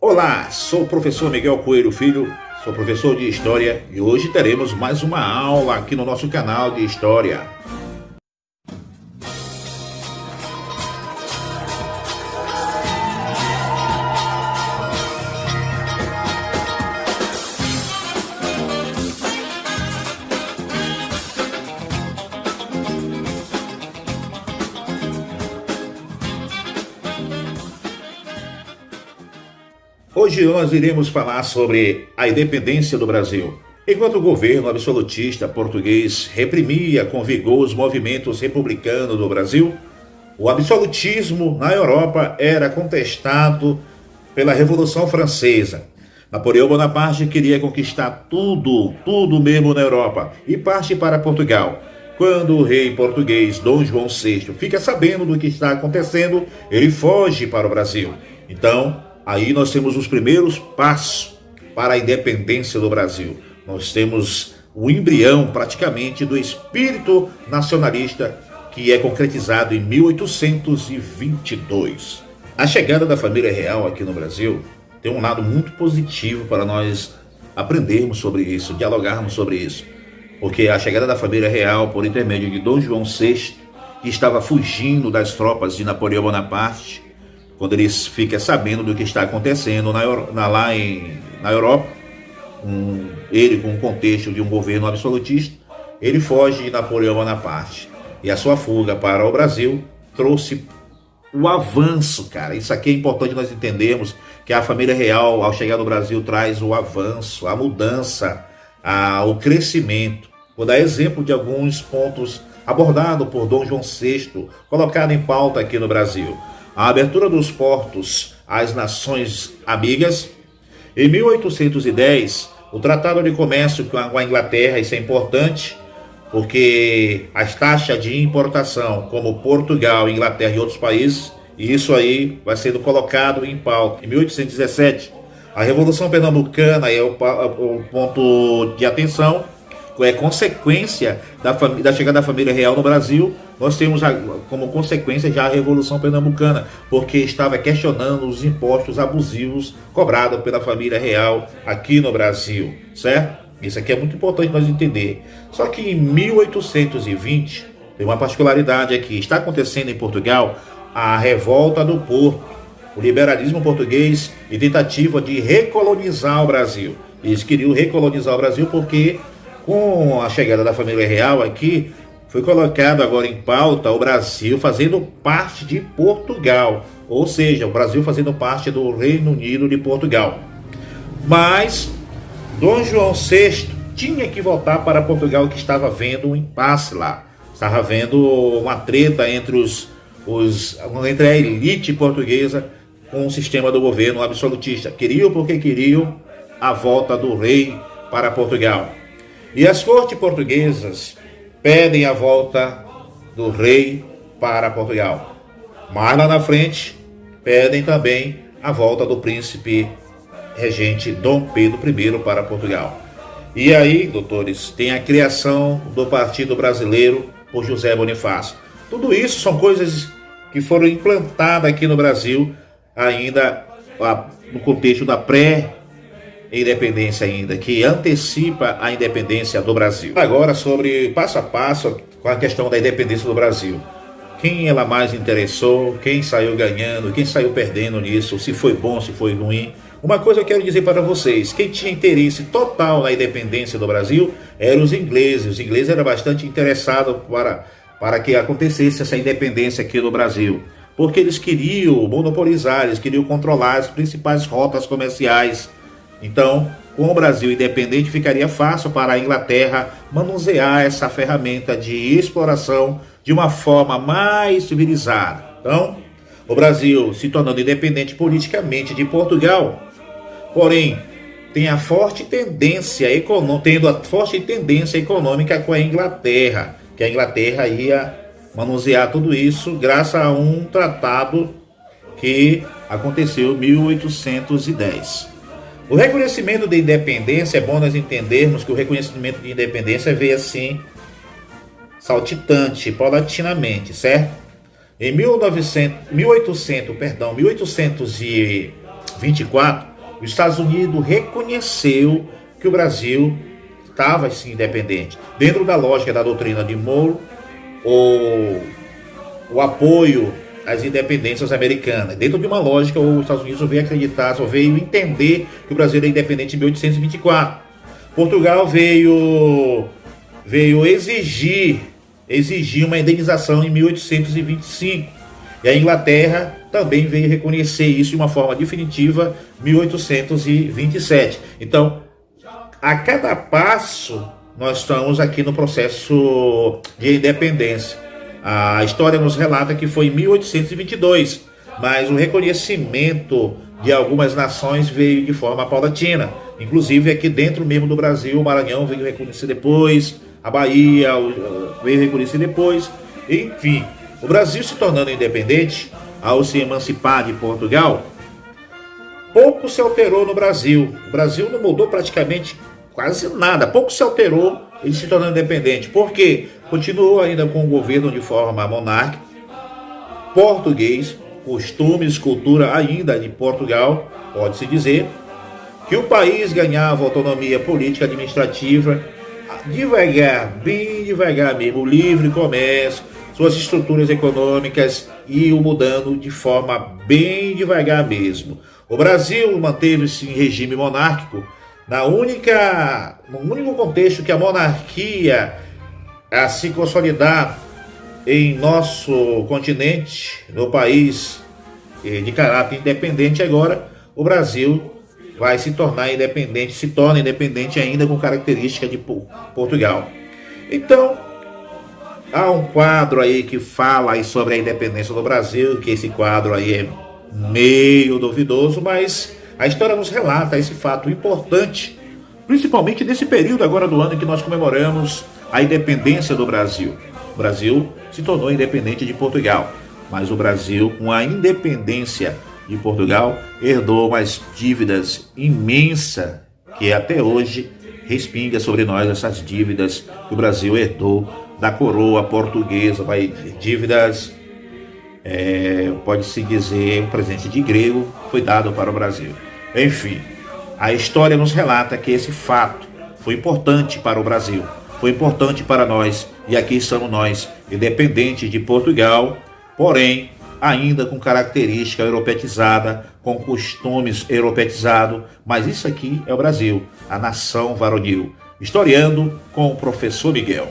Olá, sou o professor Miguel Coelho Filho, sou professor de História e hoje teremos mais uma aula aqui no nosso canal de História. Hoje nós iremos falar sobre a independência do Brasil. Enquanto o governo absolutista português reprimia com vigor os movimentos republicanos do Brasil, o absolutismo na Europa era contestado pela Revolução Francesa. Napoleão Bonaparte queria conquistar tudo mesmo na Europa e parte para Portugal. Quando o rei português Dom João VI fica sabendo do que está acontecendo, ele foge para o Brasil. Então, aí nós temos os primeiros passos para a independência do Brasil. Nós temos o embrião praticamente do espírito nacionalista que é concretizado em 1822. A chegada da família real aqui no Brasil tem um lado muito positivo para nós aprendermos sobre isso, dialogarmos sobre isso. Porque a chegada da família real por intermédio de Dom João VI, que estava fugindo das tropas de Napoleão Bonaparte, quando ele fica sabendo do que está acontecendo na Europa, ele com o contexto de um governo absolutista, ele foge de Napoleão Bonaparte. E a sua fuga para o Brasil trouxe o avanço, cara. Isso aqui é importante nós entendermos, que a família real, ao chegar no Brasil, traz o avanço, a mudança, o crescimento. Vou dar exemplo de alguns pontos abordados por Dom João VI, colocado em pauta aqui no Brasil. A abertura dos portos às nações amigas. Em 1810, o Tratado de Comércio com a Inglaterra, isso é importante, porque as taxas de importação, como Portugal, Inglaterra e outros países, e isso aí vai sendo colocado em pauta. Em 1817, a Revolução Pernambucana é o ponto de atenção, é consequência da chegada da família real no Brasil. Nós temos como consequência já a Revolução Pernambucana, porque estava questionando os impostos abusivos cobrados pela família real aqui no Brasil, certo? Isso aqui é muito importante nós entender. Só que em 1820, tem uma particularidade aqui, está acontecendo em Portugal a revolta do Porto, o liberalismo português e tentativa de recolonizar o Brasil. Eles queriam recolonizar o Brasil porque com a chegada da família real aqui, foi colocado agora em pauta o Brasil fazendo parte de Portugal, ou seja, o Brasil fazendo parte do Reino Unido de Portugal. Mas Dom João VI tinha que voltar para Portugal, que estava vendo um impasse lá. Estava vendo uma treta entre entre a elite portuguesa com o sistema do governo absolutista. Queriam porque queriam a volta do rei para Portugal. E as cortes portuguesas pedem a volta do rei para Portugal. Mais lá na frente, pedem também a volta do príncipe regente Dom Pedro I para Portugal. E aí, doutores, tem a criação do Partido Brasileiro por José Bonifácio. Tudo isso são coisas que foram implantadas aqui no Brasil, ainda no contexto da pré-independência ainda, que antecipa a independência do Brasil. Agora sobre passo a passo com a questão da independência do Brasil. Quem ela mais interessou, quem saiu ganhando, quem saiu perdendo nisso, se foi bom, se foi ruim. Uma coisa eu quero dizer para vocês, quem tinha interesse total na independência do Brasil eram os ingleses. Os ingleses eram bastante interessados para que acontecesse essa independência aqui no Brasil, porque eles queriam monopolizar, eles queriam controlar as principais rotas comerciais. Então, com o Brasil independente, ficaria fácil para a Inglaterra manusear essa ferramenta de exploração de uma forma mais civilizada. Então, o Brasil se tornando independente politicamente de Portugal, porém, tendo a forte tendência econômica com a Inglaterra, que a Inglaterra ia manusear tudo isso graças a um tratado que aconteceu em 1810. O reconhecimento de independência, é bom nós entendermos que o reconhecimento de independência veio assim, saltitante, paulatinamente, certo? Em 1824, Os Estados Unidos reconheceu que o Brasil estava assim independente. Dentro da lógica da doutrina de Monroe, o apoio às independências americanas. Dentro de uma lógica, os Estados Unidos veio acreditar, só veio entender que o Brasil era independente em 1824. Portugal veio exigir uma indenização em 1825. E a Inglaterra também veio reconhecer isso de uma forma definitiva em 1827. Então, a cada passo, nós estamos aqui no processo de independência. A história nos relata que foi em 1822, mas o reconhecimento de algumas nações veio de forma paulatina. Inclusive aqui dentro mesmo do Brasil, o Maranhão veio reconhecer depois, a Bahia veio reconhecer depois. Enfim, o Brasil se tornando independente, ao se emancipar de Portugal, pouco se alterou no Brasil. O Brasil não mudou praticamente quase nada, pouco se alterou ele se tornando independente. Por quê? Continuou ainda com o governo de forma monárquica, português, costumes, cultura ainda de Portugal, pode-se dizer, que o país ganhava autonomia política, administrativa, devagar, bem devagar mesmo, livre comércio, suas estruturas econômicas iam mudando de forma bem devagar mesmo. O Brasil manteve-se em regime monárquico no único contexto que a monarquia a se consolidar em nosso continente, no país de caráter independente. Agora o Brasil vai se torna independente ainda com característica de Portugal. Então, há um quadro aí que fala aí sobre a independência do Brasil, que esse quadro aí é meio duvidoso, mas a história nos relata esse fato importante, principalmente nesse período agora do ano em que nós comemoramos a independência do Brasil. O Brasil se tornou independente de Portugal, mas o Brasil, com a independência de Portugal, herdou umas dívidas imensas que até hoje respinga sobre nós, essas dívidas que o Brasil herdou da coroa portuguesa, dívidas, pode-se dizer, um presente de grego foi dado para o Brasil. Enfim, a história nos relata que esse fato foi importante para o Brasil, foi importante para nós, e aqui estamos nós, independentes de Portugal, porém, ainda com característica europeizada, com costumes europeitizados, mas isso aqui é o Brasil, a nação varonil. Historiando com o professor Miguel.